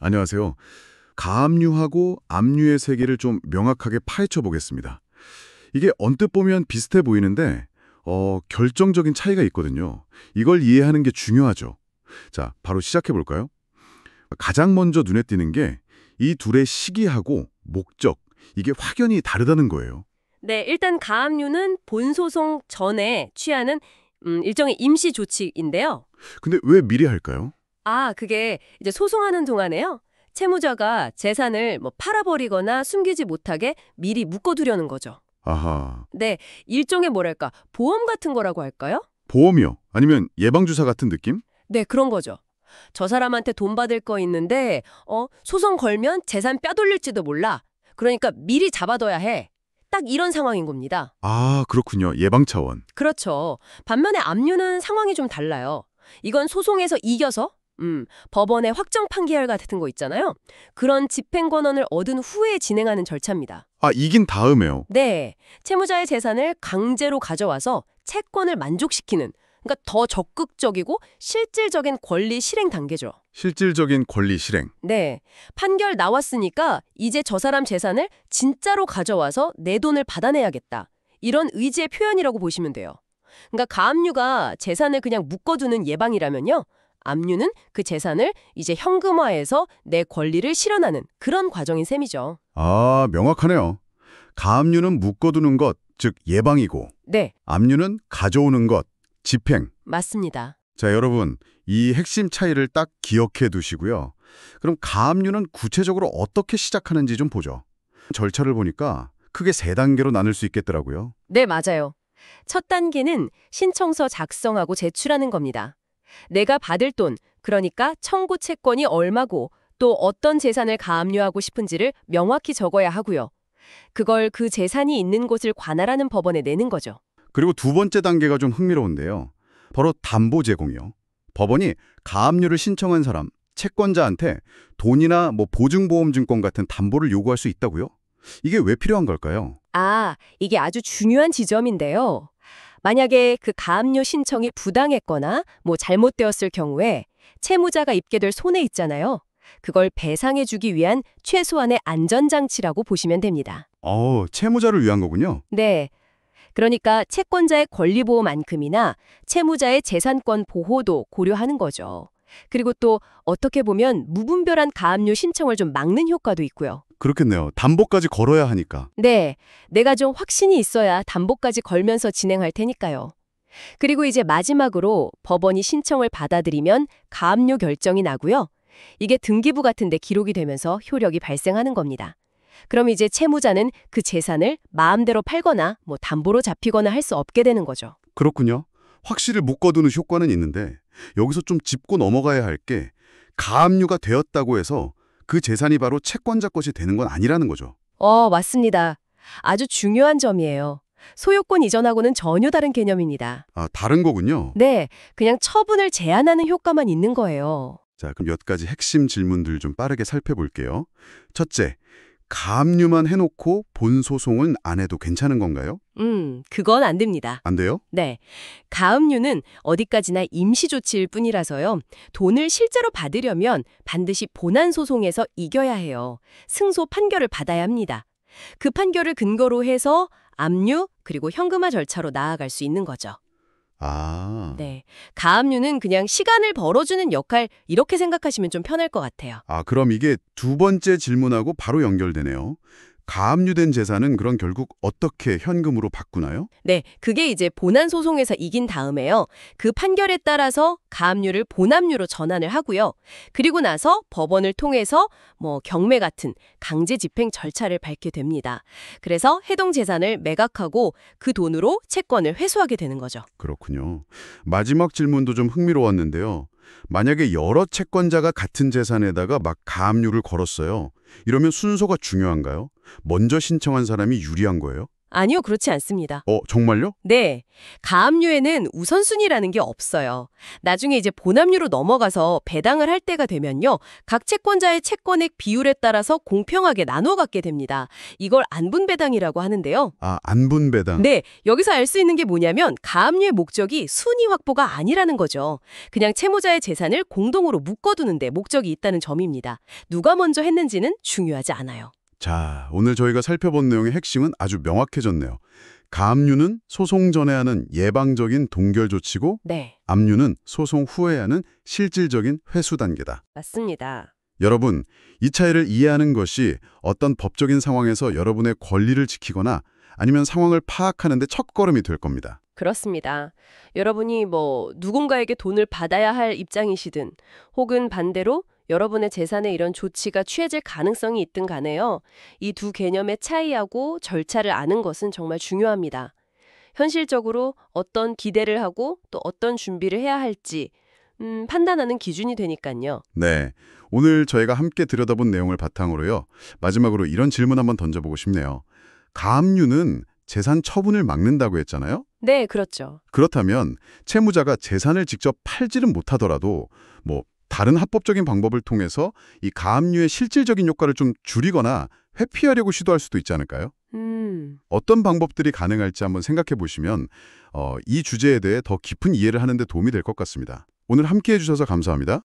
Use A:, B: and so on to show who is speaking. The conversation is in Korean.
A: 안녕하세요. 가압류하고 압류의 세계를 좀 명확하게 파헤쳐 보겠습니다. 이게 언뜻 보면 비슷해 보이는데 결정적인 차이가 있거든요. 이걸 이해하는 게 중요하죠. 자, 바로 시작해 볼까요? 가장 먼저 눈에 띄는 게 이 둘의 시기하고 목적, 이게 확연히 다르다는 거예요.
B: 네, 일단 가압류는 본소송 전에 취하는 일종의 임시 조치인데요.
A: 근데 왜 미리 할까요?
B: 그게 이제 소송하는 동안에요. 채무자가 재산을 팔아버리거나 숨기지 못하게 미리 묶어두려는 거죠.
A: 아하,
B: 네, 일종의 뭐랄까, 보험 같은 거라고 할까요?
A: 보험이요? 아니면 예방주사 같은 느낌?
B: 네, 그런 거죠. 저 사람한테 돈 받을 거 있는데, 소송 걸면 재산 빼돌릴지도 몰라. 그러니까 미리 잡아둬야 해. 딱 이런 상황인 겁니다.
A: 아, 그렇군요. 예방 차원.
B: 그렇죠. 반면에 압류는 상황이 좀 달라요. 이건 소송에서 이겨서 법원의 확정 판결 같은 거 있잖아요. 그런 집행 권한을 얻은 후에 진행하는 절차입니다.
A: 아, 이긴 다음에요.
B: 네, 채무자의 재산을 강제로 가져와서 채권을 만족시키는, 그러니까 더 적극적이고 실질적인 권리 실행 단계죠.
A: 실질적인 권리 실행.
B: 네, 판결 나왔으니까 이제 저 사람 재산을 진짜로 가져와서 내 돈을 받아내야겠다. 이런 의지의 표현이라고 보시면 돼요. 그러니까 가압류가 재산을 그냥 묶어두는 예방이라면요. 압류는 그 재산을 이제 현금화해서 내 권리를 실현하는 그런 과정인 셈이죠.
A: 아, 명확하네요. 가압류는 묶어두는 것, 즉 예방이고,
B: 네,
A: 압류는 가져오는 것, 집행.
B: 맞습니다.
A: 자, 여러분, 이 핵심 차이를 딱 기억해 두시고요. 그럼 가압류는 구체적으로 어떻게 시작하는지 좀 보죠. 절차를 보니까 크게 세 단계로 나눌 수 있겠더라고요.
B: 네, 맞아요. 첫 단계는 신청서 작성하고 제출하는 겁니다. 내가 받을 돈, 그러니까 청구 채권이 얼마고 또 어떤 재산을 가압류하고 싶은지를 명확히 적어야 하고요. 그걸 그 재산이 있는 곳을 관할하는 법원에 내는 거죠.
A: 그리고 두 번째 단계가 좀 흥미로운데요. 바로 담보 제공이요. 법원이 가압류를 신청한 사람, 채권자한테 돈이나 보증보험증권 같은 담보를 요구할 수 있다고요? 이게 왜 필요한 걸까요?
B: 이게 아주 중요한 지점인데요. 만약에 그 가압류 신청이 부당했거나 잘못되었을 경우에 채무자가 입게 될 손해 있잖아요. 그걸 배상해주기 위한 최소한의 안전장치라고 보시면 됩니다.
A: 채무자를 위한 거군요.
B: 네. 그러니까 채권자의 권리보호만큼이나 채무자의 재산권 보호도 고려하는 거죠. 그리고 또 어떻게 보면 무분별한 가압류 신청을 좀 막는 효과도 있고요.
A: 그렇겠네요. 담보까지 걸어야 하니까.
B: 네, 내가 좀 확신이 있어야 담보까지 걸면서 진행할 테니까요. 그리고 이제 마지막으로 법원이 신청을 받아들이면 가압류 결정이 나고요. 이게 등기부 같은 데 기록이 되면서 효력이 발생하는 겁니다. 그럼 이제 채무자는 그 재산을 마음대로 팔거나 담보로 잡히거나 할 수 없게 되는 거죠.
A: 그렇군요. 확실히 묶어두는 효과는 있는데 여기서 좀 짚고 넘어가야 할 게 가압류가 되었다고 해서 그 재산이 바로 채권자 것이 되는 건 아니라는 거죠.
B: 맞습니다. 아주 중요한 점이에요. 소유권 이전하고는 전혀 다른 개념입니다.
A: 아, 다른 거군요.
B: 네, 그냥 처분을 제한하는 효과만 있는 거예요.
A: 자, 그럼 몇 가지 핵심 질문들 좀 빠르게 살펴볼게요. 첫째, 가압류만 해놓고 본 소송은 안 해도 괜찮은 건가요?
B: 그건 안 됩니다.
A: 안 돼요?
B: 네, 가압류는 어디까지나 임시조치일 뿐이라서요. 돈을 실제로 받으려면 반드시 본안소송에서 이겨야 해요. 승소 판결을 받아야 합니다. 그 판결을 근거로 해서 압류 그리고 현금화 절차로 나아갈 수 있는 거죠.
A: 아,
B: 네, 가압류는 그냥 시간을 벌어주는 역할 이렇게 생각하시면 좀 편할 것 같아요.
A: 그럼 이게 두 번째 질문하고 바로 연결되네요. 가압류된 재산은 그럼 결국 어떻게 현금으로 바꾸나요?
B: 네, 그게 이제 본안 소송에서 이긴 다음에요. 그 판결에 따라서 가압류를 본압류로 전환을 하고요. 그리고 나서 법원을 통해서 경매 같은 강제 집행 절차를 밟게 됩니다. 그래서 해동 재산을 매각하고 그 돈으로 채권을 회수하게 되는 거죠.
A: 그렇군요. 마지막 질문도 좀 흥미로웠는데요. 만약에 여러 채권자가 같은 재산에다가 막 가압류를 걸었어요. 이러면 순서가 중요한가요? 먼저 신청한 사람이 유리한 거예요?
B: 아니요, 그렇지 않습니다.
A: 정말요?
B: 네, 가압류에는 우선순위라는 게 없어요. 나중에 이제 본압류로 넘어가서 배당을 할 때가 되면요. 각 채권자의 채권액 비율에 따라서 공평하게 나눠 갖게 됩니다. 이걸 안분배당이라고 하는데요.
A: 아, 안분배당.
B: 네, 여기서 알 수 있는 게 뭐냐면 가압류의 목적이 순위 확보가 아니라는 거죠. 그냥 채무자의 재산을 공동으로 묶어두는데 목적이 있다는 점입니다. 누가 먼저 했는지는 중요하지 않아요.
A: 자, 오늘 저희가 살펴본 내용의 핵심은 아주 명확해졌네요. 가압류는 소송 전에 하는 예방적인 동결 조치고
B: 네,
A: 압류는 소송 후에 하는 실질적인 회수 단계다.
B: 맞습니다.
A: 여러분, 이 차이를 이해하는 것이 어떤 법적인 상황에서 여러분의 권리를 지키거나 아니면 상황을 파악하는 데 첫걸음이 될 겁니다.
B: 그렇습니다. 여러분이 누군가에게 돈을 받아야 할 입장이시든 혹은 반대로 여러분의 재산에 이런 조치가 취해질 가능성이 있든 간에요. 이 두 개념의 차이하고 절차를 아는 것은 정말 중요합니다. 현실적으로 어떤 기대를 하고 또 어떤 준비를 해야 할지 판단하는 기준이 되니까요.
A: 네, 오늘 저희가 함께 들여다본 내용을 바탕으로요. 마지막으로 이런 질문 한번 던져보고 싶네요. 가압류는 재산 처분을 막는다고 했잖아요?
B: 네, 그렇죠.
A: 그렇다면 채무자가 재산을 직접 팔지는 못하더라도 다른 합법적인 방법을 통해서 이 가압류의 실질적인 효과를 좀 줄이거나 회피하려고 시도할 수도 있지 않을까요? 어떤 방법들이 가능할지 한번 생각해 보시면 이 주제에 대해 더 깊은 이해를 하는 데 도움이 될 것 같습니다. 오늘 함께해 주셔서 감사합니다.